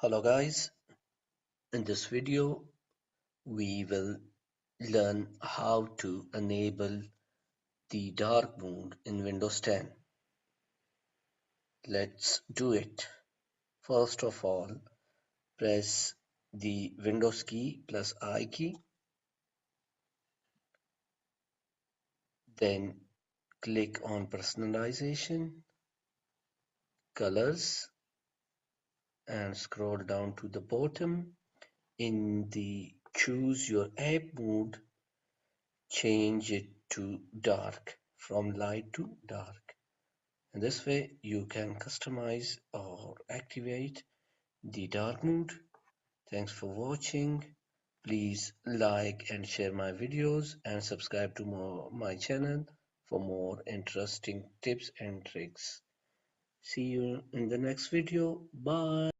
Hello guys, in this video we will learn how to enable the dark mode in Windows 10. Let's do it. First of all, press the Windows key plus I key, then click on personalization, colors, and scroll down to the bottom. In the choose your app mode, change it to dark from light to dark. In this way, you can customize or activate the dark mode. Thanks for watching. Please like and share my videos and subscribe to my channel for more interesting tips and tricks. See you in the next video. Bye.